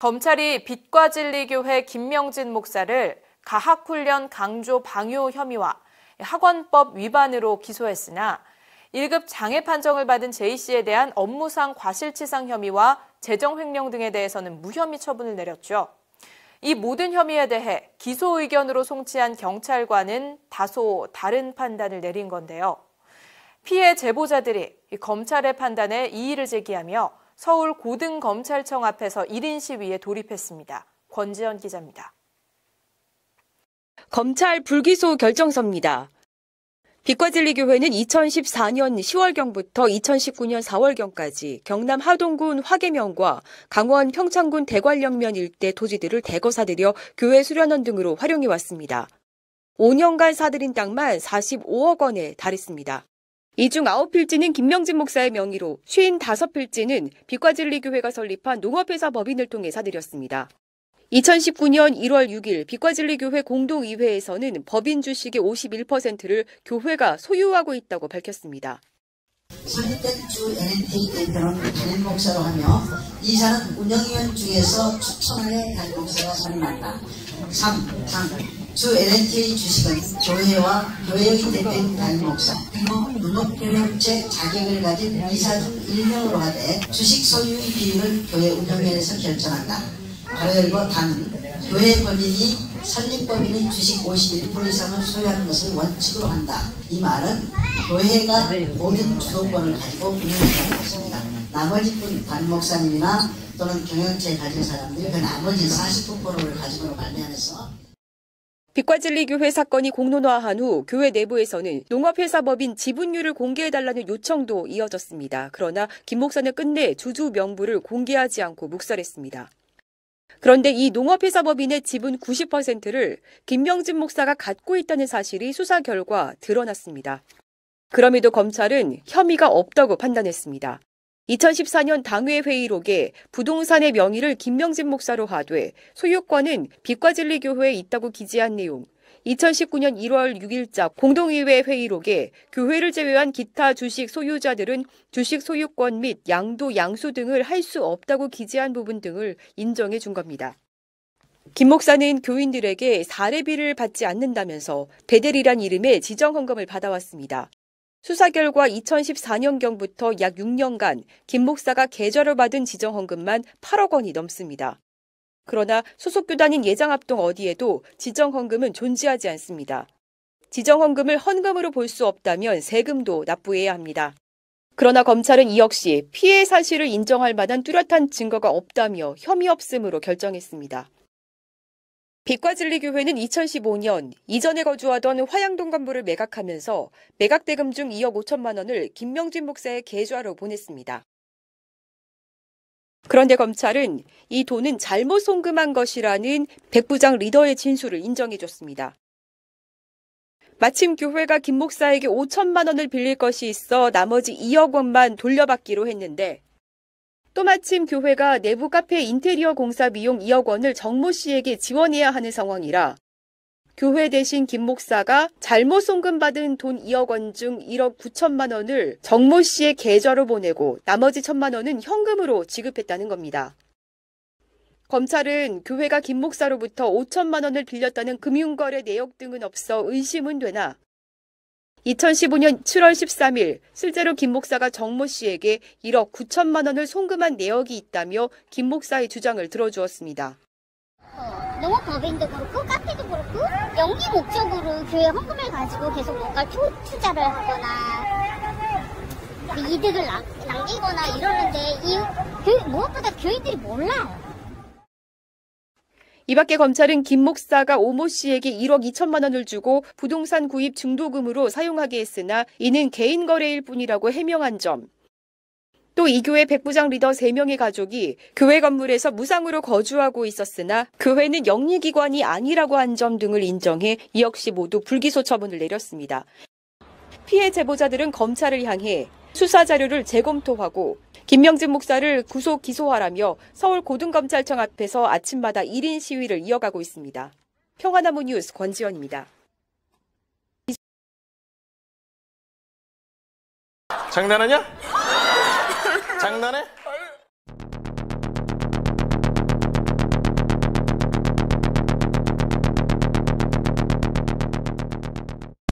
검찰이 빛과진리교회 김명진 목사를 가학훈련 강조 방요 혐의와 학원법 위반으로 기소했으나 1급 장애 판정을 받은 J씨에 대한 업무상 과실치상 혐의와 재정횡령 등에 대해서는 무혐의 처분을 내렸죠. 이 모든 혐의에 대해 기소 의견으로 송치한 경찰관은 다소 다른 판단을 내린 건데요. 피해 제보자들이 검찰의 판단에 이의를 제기하며 서울 고등검찰청 앞에서 1인 시위에 돌입했습니다. 권지연 기자입니다. 검찰 불기소 결정서입니다. 빛과진리교회는 2014년 10월경부터 2019년 4월경까지 경남 하동군 화계면과 강원 평창군 대관령면 일대 토지들을 대거 사들여 교회 수련원 등으로 활용해왔습니다. 5년간 사들인 땅만 45억 원에 달했습니다. 이 중 9필지는 김명진 목사의 명의로 55필지는 빛과진리교회가 설립한 농업회사 법인을 통해 사들였습니다. 2019년 1월 6일 빛과진리교회 공동의회에서는 법인 주식의 51%를 교회가 소유하고 있다고 밝혔습니다. 설립된 주 NNK 대표는 담임 목사로 하며 이사는 운영위원 중에서 추천하에 담임 목사가 선임한다. 3. 당. 주 NNK 주식은 교회와 교회의 대표인 담임 목사 그리고 농업교육제 자격을 가진 이사 중 1명으로 하되 주식 소유의 비율을 교회 운영위원회에서 결정한다. 가로 열고 당. 교회 법인이 설립법인의 주식 51% 이상을 소유하는 것을 원칙으로 한다. 이 말은 교회가 모든 주도권을 가지고 운영한다는 것입니다. 나머지 분 담임 목사님이나 또는 경영체 가진 사람들이 그 나머지 49%를 가지고 발매하면서 빛과진리교회 사건이 공론화한 후 교회 내부에서는 농업회사 법인 지분율을 공개해달라는 요청도 이어졌습니다. 그러나 김 목사는 끝내 주주 명부를 공개하지 않고 묵살했습니다. 그런데 이 농업회사 법인의 지분 90%를 김명진 목사가 갖고 있다는 사실이 수사 결과 드러났습니다. 그럼에도 검찰은 혐의가 없다고 판단했습니다. 2014년 당회 회의록에 부동산의 명의를 김명진 목사로 하되 소유권은 빛과진리교회에 있다고 기재한 내용, 2019년 1월 6일자 공동의회 회의록에 교회를 제외한 기타 주식 소유자들은 주식 소유권 및 양도 양수 등을 할 수 없다고 기재한 부분 등을 인정해 준 겁니다. 김 목사는 교인들에게 사례비를 받지 않는다면서 베델이란 이름의 지정헌금을 받아왔습니다. 수사 결과 2014년경부터 약 6년간 김 목사가 계좌로 받은 지정헌금만 8억 원이 넘습니다. 그러나 소속 교단인 예장합동 어디에도 지정헌금은 존재하지 않습니다. 지정헌금을 헌금으로 볼 수 없다면 세금도 납부해야 합니다. 그러나 검찰은 이 역시 피해 사실을 인정할 만한 뚜렷한 증거가 없다며 혐의 없음으로 결정했습니다. 빛과진리교회는 2015년 이전에 거주하던 화양동 건물을 매각하면서 매각대금 중 2억 5천만 원을 김명진 목사의 계좌로 보냈습니다. 그런데 검찰은 이 돈은 잘못 송금한 것이라는 백부장 리더의 진술을 인정해줬습니다. 마침 교회가 김 목사에게 5천만 원을 빌릴 것이 있어 나머지 2억 원만 돌려받기로 했는데 또 마침 교회가 내부 카페 인테리어 공사 비용 2억 원을 정모 씨에게 지원해야 하는 상황이라 교회 대신 김 목사가 잘못 송금받은 돈 2억 원 중 1억 9천만 원을 정모 씨의 계좌로 보내고 나머지 1천만 원은 현금으로 지급했다는 겁니다. 검찰은 교회가 김 목사로부터 5천만 원을 빌렸다는 금융거래 내역 등은 없어 의심은 되나 2015년 7월 13일 실제로 김 목사가 정모 씨에게 1억 9천만 원을 송금한 내역이 있다며 김 목사의 주장을 들어주었습니다. 농업법인도 그렇고 카페도 그렇고 영리 목적으로 교회 헌금을 가지고 계속 뭔가 투자를 하거나 이득을 남기거나 이러는데 무엇보다 교인들이 몰라요. 이 밖에 검찰은 김 목사가 오모 씨에게 1억 2천만 원을 주고 부동산 구입 중도금으로 사용하게 했으나 이는 개인 거래일 뿐이라고 해명한 점, 또 이 교회 백부장 리더 3명의 가족이 교회 건물에서 무상으로 거주하고 있었으나 교회는 영리기관이 아니라고 한 점 등을 인정해 이 역시 모두 불기소 처분을 내렸습니다. 피해 제보자들은 검찰을 향해 수사 자료를 재검토하고 김명진 목사를 구속 기소하라며 서울 고등검찰청 앞에서 아침마다 1인 시위를 이어가고 있습니다. 평화나무 뉴스 권지연입니다. 장난하냐? 장난해?